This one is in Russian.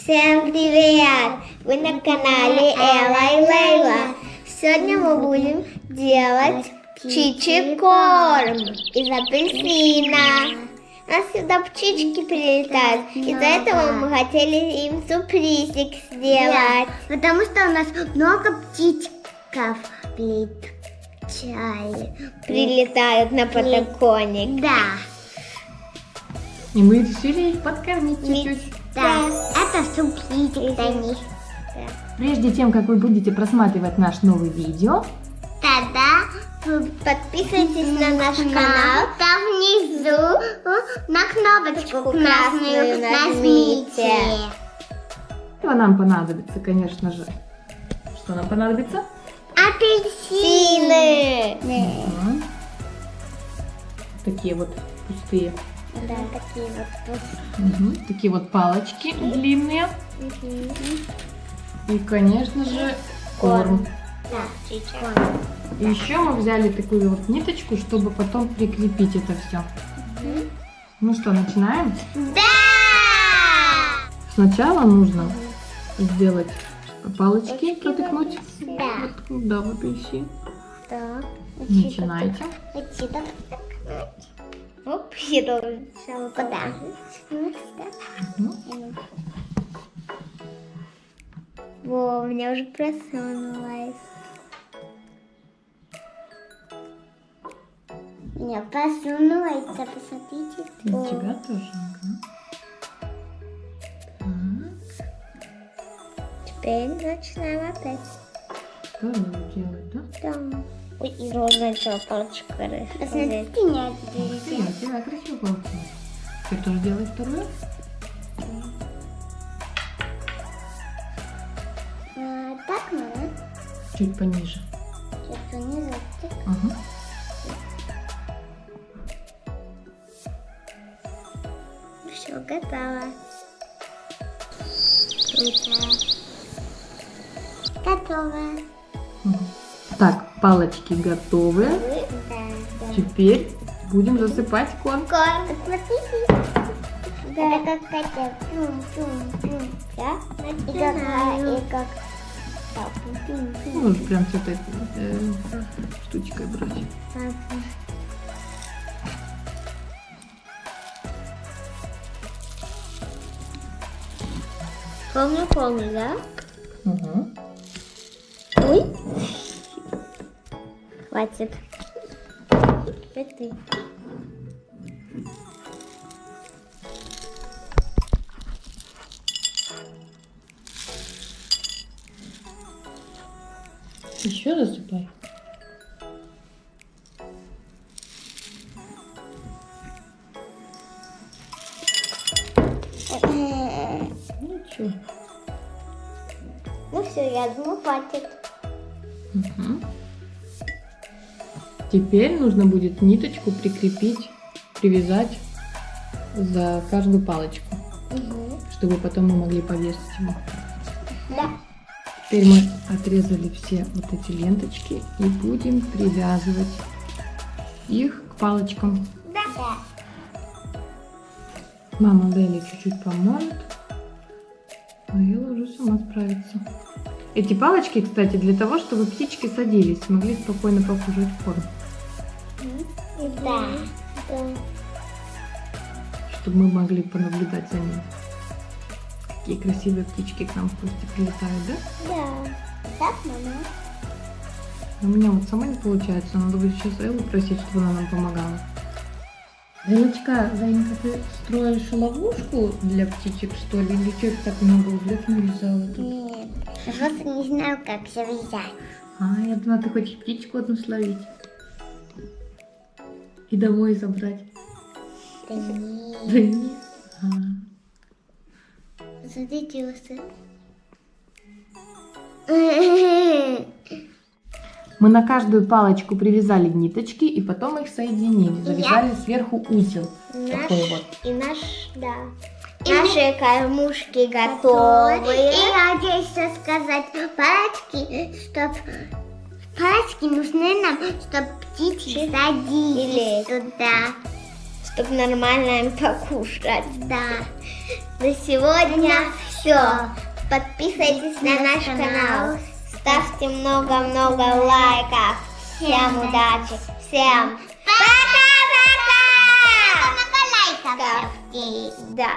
Всем привет! Вы на канале Элла и Лейла. Сегодня мы будем делать птичий-корм из апельсина. У нас сюда птички прилетают. Из-за этого мы хотели им сюрпризик сделать. Потому что у нас много птичков Прилетают на подоконник. Да. И мы решили их подкормить чуть-чуть. Да. Это сюрпризик для них. Прежде чем, как вы будете просматривать наш новый видео, Тогда Подписывайтесь на наш канал. там внизу на кнопочку красную нажмите. нам понадобится, конечно же. Что нам понадобится? Апельсины. Ага. Такие вот пустые. Да, такие вот. Такие вот палочки длинные. И, конечно же, корм. Да, И еще мы взяли такую вот ниточку, чтобы потом прикрепить это все. Ну что, начинаем? Да! Сначала нужно сделать палочки, протыкнуть. Да. Да, в апельсин. Да. Начинайте. Оп, я должен сначала Куда? Во, у меня уже просунулась. Не просунулась, посмотрите. И у тебя тоже. Теперь начинаем опять. Вторую делать, да? Да. Ой, и должна еще палочку Посмотрите, нет. У тебя красиво получилось. Теперь тоже делай вторую. Так, надо. Чуть пониже. Чуть понизу. Ага. Все, готово. Готово. Так, палочки готовы. Да. Теперь будем засыпать корм. Посмотрите. Это как хотел. Тюм-тюм-тюм. Да? И как. Так, тюм-тюм. Можешь прям с этой штучкой брать. Помню, да? Угу. Ой. Хватит. Это. Еще засыпай. Ничего. Ну все, я думаю, хватит. Угу. Теперь нужно будет ниточку прикрепить, привязать за каждую палочку, чтобы потом мы могли повесить его. Да. Теперь мы отрезали все вот эти ленточки и будем привязывать их к палочкам. Да. Мама Дели чуть-чуть поможет, а Элла уже сама справится. Эти палочки, кстати, для того, чтобы птички садились, могли спокойно покушать корм. Да. Чтобы мы могли понаблюдать за ними. Какие красивые птички к нам в гости прилетают, да? Да. Так, мама. У меня вот сама не получается, надо будет сейчас Эллу просить, чтобы она нам помогала. Эллочка, Зайенька, ты строишь ловушку для птичек, что ли? Или что ты так много узлов навязала тут? Нет. Я просто не знаю, как завязать. А, я думала, ты хочешь птичку одну словить. И домой забрать. Да нет. Да нет. Смотрите, усы. Мы на каждую палочку привязали ниточки и потом их соединили. Завязали сверху узел. Такой вот. И наш, да. Наши кормушки готовы. И я здесь еще сказать, палочки нужны нам, чтобы птички садились туда. Чтобы нормально им покушать. Да. На сегодня Все. Подписывайтесь на наш канал. Ставьте много-много лайков. Всем удачи. Всем пока-пока! Много лайков ставьте. Да.